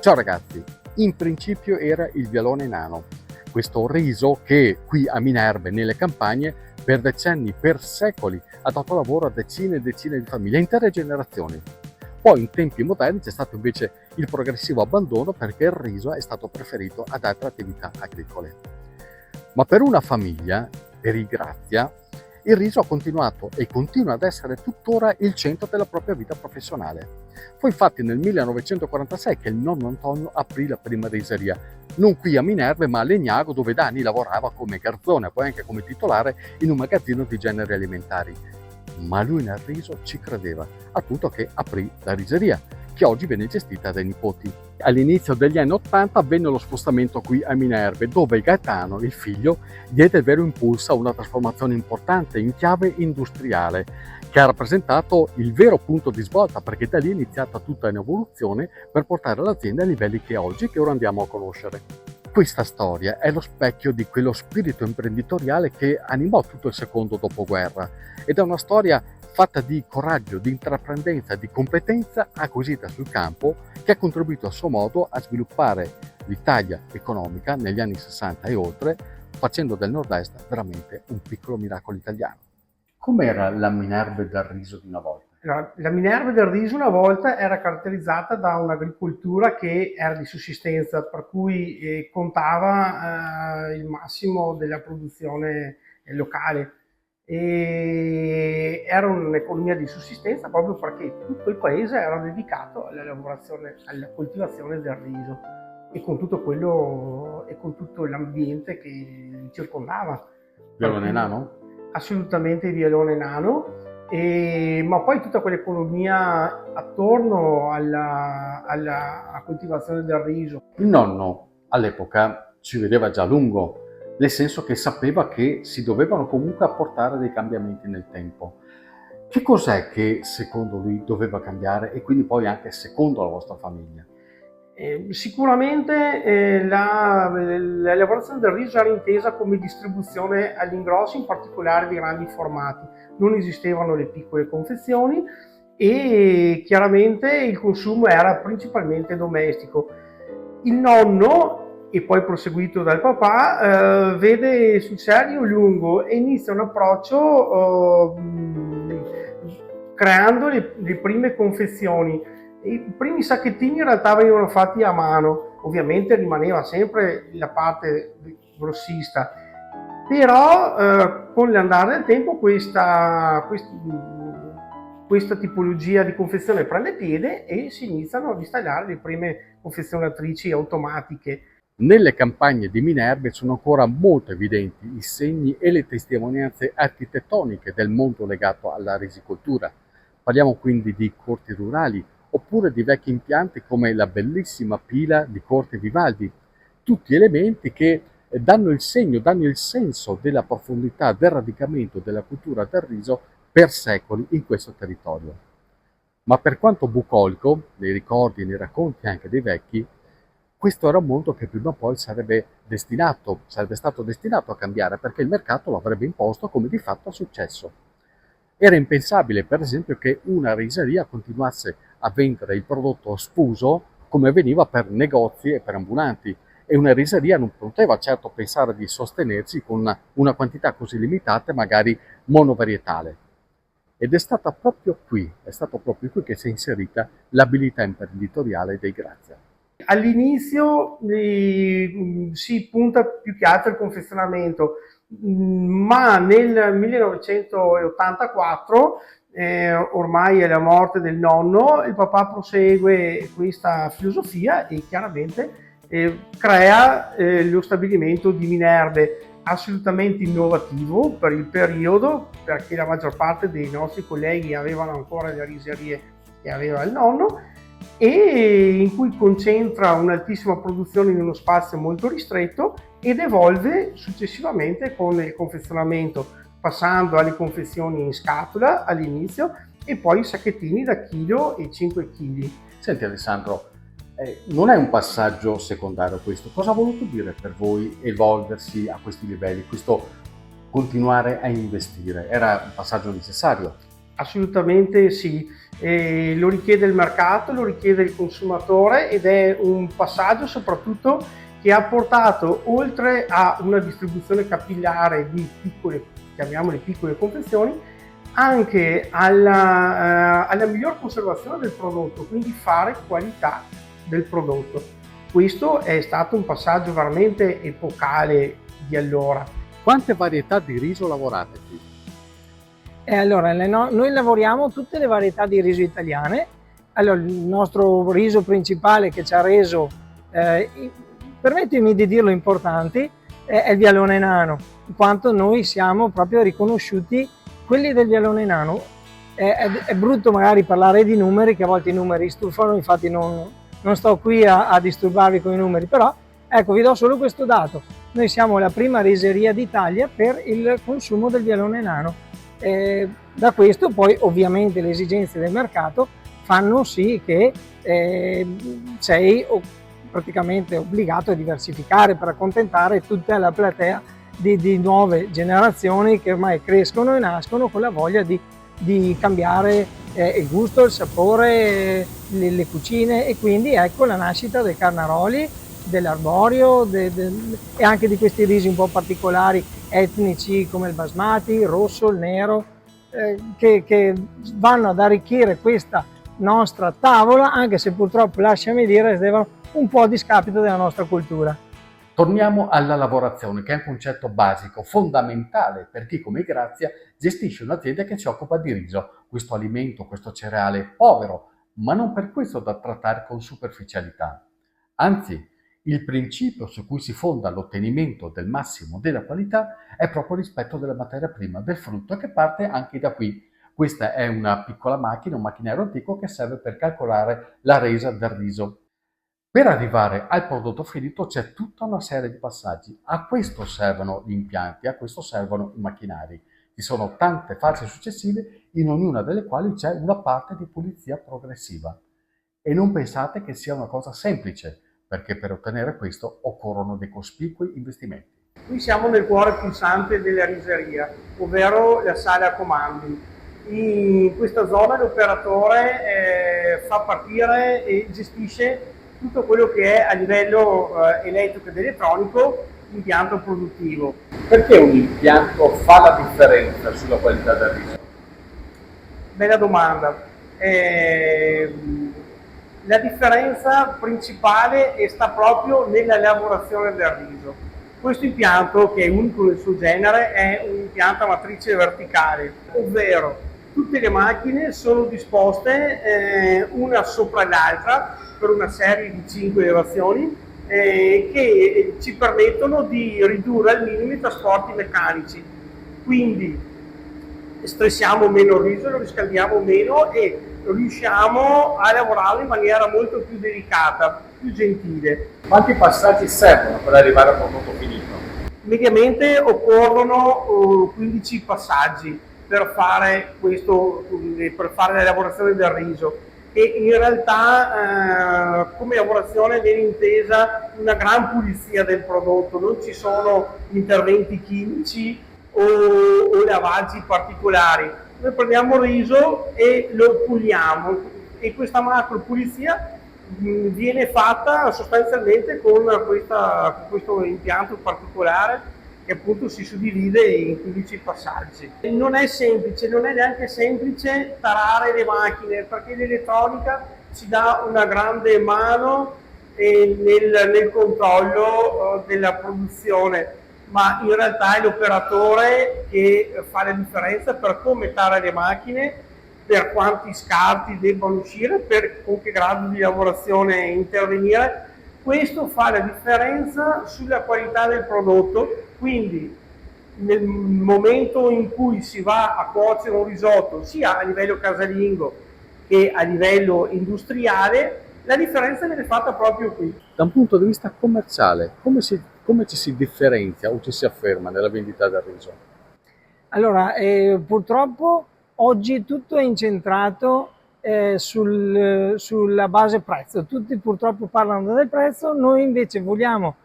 Ciao ragazzi, in principio era il vialone nano, questo riso che qui a Minerve, nelle campagne, per decenni, per secoli, ha dato lavoro a decine e decine di famiglie, a intere generazioni. Poi in tempi moderni c'è stato invece il progressivo abbandono perché il riso è stato preferito ad altre attività agricole. Ma per una famiglia, per i Grazia, il riso ha continuato e continua ad essere tuttora il centro della propria vita professionale. Fu infatti nel 1946 che il nonno Antonio aprì la prima riseria, non qui a Minerve ma a Legnago, dove da anni lavorava come garzone, poi anche come titolare in un magazzino di generi alimentari. Ma lui nel riso ci credeva, al punto che aprì la riseria, che oggi viene gestita dai nipoti. All'inizio degli anni '80 avvenne lo spostamento qui a Minerve, dove Gaetano, il figlio, diede il vero impulso a una trasformazione importante in chiave industriale, che ha rappresentato il vero punto di svolta, perché da lì è iniziata tutta un'evoluzione per portare l'azienda ai livelli che oggi, che ora andiamo a conoscere. Questa storia è lo specchio di quello spirito imprenditoriale che animò tutto il secondo dopoguerra ed è una storia fatta di coraggio, di intraprendenza, di competenza acquisita sul campo, che ha contribuito a suo modo a sviluppare l'Italia economica negli anni 60 e oltre, facendo del Nord-Est veramente un piccolo miracolo italiano. Com'era la Minerve del riso di una volta? La Minerva del riso una volta era caratterizzata da un'agricoltura che era di sussistenza, per cui contava il massimo della produzione locale. E era un'economia di sussistenza proprio perché tutto il paese era dedicato alla lavorazione, alla coltivazione del riso e con tutto quello e con tutto l'ambiente che li circondava. Per Violone cui nano? assolutamente il vialone nano, ma poi tutta quell'economia attorno alla coltivazione del riso. Il nonno all'epoca ci vedeva già a lungo, nel senso che sapeva che si dovevano comunque apportare dei cambiamenti nel tempo. Che cos'è che secondo lui doveva cambiare e quindi poi anche secondo la vostra famiglia? Sicuramente la lavorazione del riso era intesa come distribuzione agli ingrossi, in particolare di grandi formati. Non esistevano le piccole confezioni e chiaramente il consumo era principalmente domestico. Il nonno, e poi proseguito dal papà, vede sul serio lungo e inizia un approccio creando le prime confezioni. I primi sacchettini in realtà venivano fatti a mano, ovviamente rimaneva sempre la parte grossista, però con l'andare del tempo questa tipologia di confezione prende piede e si iniziano ad installare le prime confezionatrici automatiche. Nelle campagne di Minerve sono ancora molto evidenti i segni e le testimonianze architettoniche del mondo legato alla risicoltura. Parliamo quindi di corti rurali oppure di vecchi impianti come la bellissima pila di Corte Vivaldi, tutti elementi che danno il segno, danno il senso della profondità del radicamento della cultura del riso per secoli in questo territorio. Ma per quanto bucolico, nei ricordi e nei racconti anche dei vecchi, questo era un mondo che prima o poi sarebbe stato destinato a cambiare perché il mercato lo avrebbe imposto come di fatto è successo. Era impensabile, per esempio, che una riseria continuasse a vendere il prodotto sfuso come avveniva per negozi e per ambulanti e una riseria non poteva certo pensare di sostenersi con una quantità così limitata, magari monovarietale. Ed è stato proprio qui che si è inserita l'abilità imprenditoriale dei Grazia. All'inizio si punta più che altro al confezionamento, ma nel 1984, ormai è la morte del nonno, il papà prosegue questa filosofia e chiaramente crea lo stabilimento di Minerve, assolutamente innovativo per il periodo, perché la maggior parte dei nostri colleghi avevano ancora le riserie che aveva il nonno, e in cui concentra un'altissima produzione in uno spazio molto ristretto ed evolve successivamente con il confezionamento, passando alle confezioni in scatola all'inizio e poi i sacchettini da chilo e 5 kg. Senti Alessandro, non è un passaggio secondario questo. Cosa ha voluto dire per voi evolversi a questi livelli, questo continuare a investire? Era un passaggio necessario? Assolutamente sì, lo richiede il mercato, lo richiede il consumatore ed è un passaggio soprattutto che ha portato, oltre a una distribuzione capillare di piccole, chiamiamole piccole confezioni, anche alla miglior conservazione del prodotto, quindi fare qualità del prodotto. Questo è stato un passaggio veramente epocale di allora. Quante varietà di riso lavorate qui? Allora, noi lavoriamo tutte le varietà di riso italiane. Allora, il nostro riso principale che ci ha reso, permettimi di dirlo, importanti, è il Vialone Nano, in quanto noi siamo proprio riconosciuti quelli del Vialone Nano. È brutto magari parlare di numeri, che a volte i numeri stufano, infatti non sto qui a disturbarvi con i numeri, però ecco, vi do solo questo dato. Noi siamo la prima riseria d'Italia per il consumo del Vialone Nano. Da questo poi ovviamente le esigenze del mercato fanno sì che sei praticamente obbligato a diversificare per accontentare tutta la platea di nuove generazioni che ormai crescono e nascono con la voglia di cambiare il gusto, il sapore, le cucine, e quindi ecco la nascita dei carnaroli, dell'arborio e anche di questi risi un po' particolari etnici come il basmati, il rosso, il nero, che vanno ad arricchire questa nostra tavola, anche se purtroppo, lasciami dire, devono un po' a discapito della nostra cultura. Torniamo alla lavorazione, che è un concetto basico, fondamentale per chi come Grazia gestisce un'azienda che si occupa di riso, questo alimento, questo cereale povero, ma non per questo da trattare con superficialità. Anzi, il principio su cui si fonda l'ottenimento del massimo della qualità è proprio il rispetto della materia prima, del frutto, che parte anche da qui. Questa è una piccola macchina, un macchinario antico che serve per calcolare la resa del riso. Per arrivare al prodotto finito c'è tutta una serie di passaggi. A questo servono gli impianti, a questo servono i macchinari. Ci sono tante fasi successive, in ognuna delle quali c'è una parte di pulizia progressiva. E non pensate che sia una cosa semplice, perché per ottenere questo occorrono dei cospicui investimenti. Qui siamo nel cuore pulsante della riseria, ovvero la sala a comandi. In questa zona l'operatore fa partire e gestisce tutto quello che è a livello elettrico ed elettronico l'impianto produttivo. Perché un impianto fa la differenza sulla qualità del riso? Bella domanda. La differenza principale sta proprio nella lavorazione del riso. Questo impianto, che è unico nel suo genere, è un impianto a matrice verticale, ovvero tutte le macchine sono disposte una sopra l'altra per una serie di 5 elevazioni che ci permettono di ridurre al minimo i trasporti meccanici. Quindi stressiamo meno il riso, lo riscaldiamo meno e riusciamo a lavorarlo in maniera molto più delicata, più gentile. Quanti passaggi servono per arrivare al prodotto finito? Mediamente occorrono 15 passaggi per fare questo, per fare la lavorazione del riso, e in realtà come lavorazione viene intesa una gran pulizia del prodotto, non ci sono interventi chimici o lavaggi particolari. Noi prendiamo il riso e lo puliamo, e questa macro pulizia viene fatta sostanzialmente con questo impianto particolare che appunto si suddivide in 15 passaggi. Non è semplice, non è neanche semplice tarare le macchine, perché l'elettronica ci dà una grande mano nel controllo della produzione, ma in realtà è l'operatore che fa la differenza per come tara le macchine, per quanti scarti debbano uscire, con che grado di lavorazione intervenire. Questo fa la differenza sulla qualità del prodotto, quindi nel momento in cui si va a cuocere un risotto, sia a livello casalingo che a livello industriale, la differenza viene fatta proprio qui. Da un punto di vista commerciale, come ci si differenzia o ci si afferma nella vendita del riso? Allora, purtroppo oggi tutto è incentrato sulla base prezzo. Tutti purtroppo parlano del prezzo, noi invece vogliamo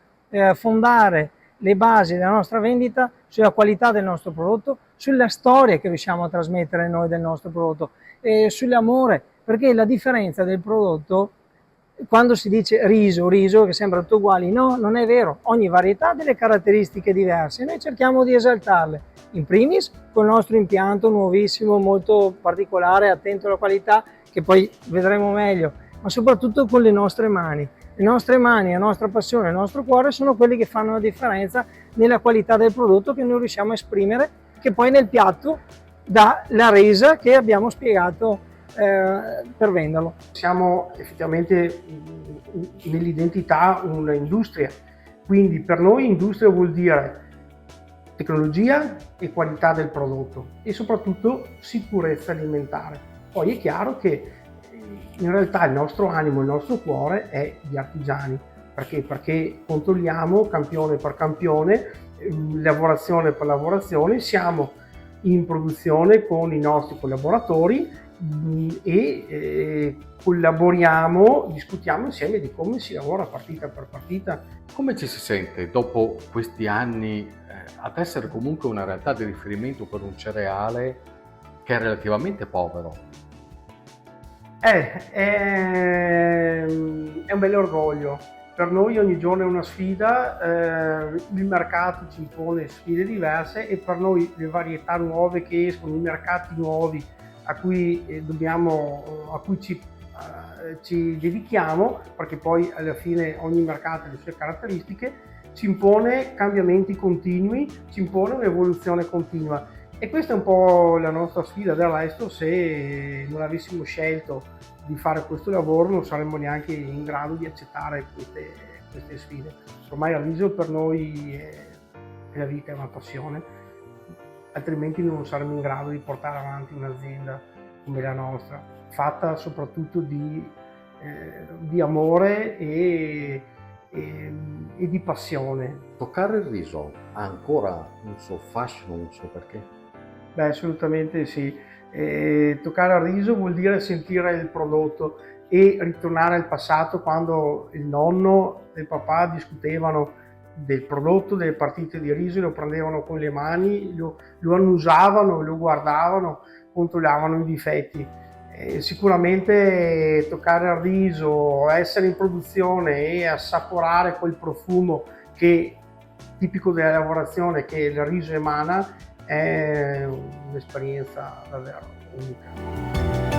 fondare le basi della nostra vendita sulla qualità del nostro prodotto, sulla storia che riusciamo a trasmettere noi del nostro prodotto, sull'amore, perché la differenza del prodotto, quando si dice riso, che sembra tutto uguali, no, non è vero, ogni varietà ha delle caratteristiche diverse e noi cerchiamo di esaltarle, in primis con il nostro impianto nuovissimo, molto particolare, attento alla qualità, che poi vedremo meglio, ma soprattutto con le nostre mani. Le nostre mani, la nostra passione, il nostro cuore sono quelli che fanno la differenza nella qualità del prodotto che noi riusciamo a esprimere, che poi nel piatto dà la resa che abbiamo spiegato per venderlo. Siamo effettivamente nell'identità un'industria, quindi per noi industria vuol dire tecnologia e qualità del prodotto e soprattutto sicurezza alimentare. Poi è chiaro che in realtà il nostro animo, il nostro cuore è di artigiani, perché controlliamo campione per campione, lavorazione per lavorazione, siamo in produzione con i nostri collaboratori e collaboriamo, discutiamo insieme di come si lavora partita per partita. Come ci si sente dopo questi anni ad essere comunque una realtà di riferimento per un cereale che è relativamente povero? È un bel orgoglio. Per noi ogni giorno è una sfida, il mercato ci impone sfide diverse e per noi le varietà nuove che escono, i mercati nuovi a cui ci dedichiamo, perché poi alla fine ogni mercato ha le sue caratteristiche, ci impone cambiamenti continui, ci impone un'evoluzione continua. E questa è un po' la nostra sfida. Del resto, se non avessimo scelto di fare questo lavoro non saremmo neanche in grado di accettare queste sfide. Ormai il riso per noi è la vita, è una passione, altrimenti non saremmo in grado di portare avanti un'azienda come la nostra, fatta soprattutto di amore e di passione. Toccare il riso ha ancora un suo fascino, un suo perché? Beh, assolutamente sì. Toccare al riso vuol dire sentire il prodotto e ritornare al passato, quando il nonno e il papà discutevano del prodotto, delle partite di riso, lo prendevano con le mani, lo annusavano, lo guardavano, controllavano i difetti. Sicuramente toccare al riso, essere in produzione e assaporare quel profumo tipico della lavorazione che il riso emana è un'esperienza davvero unica.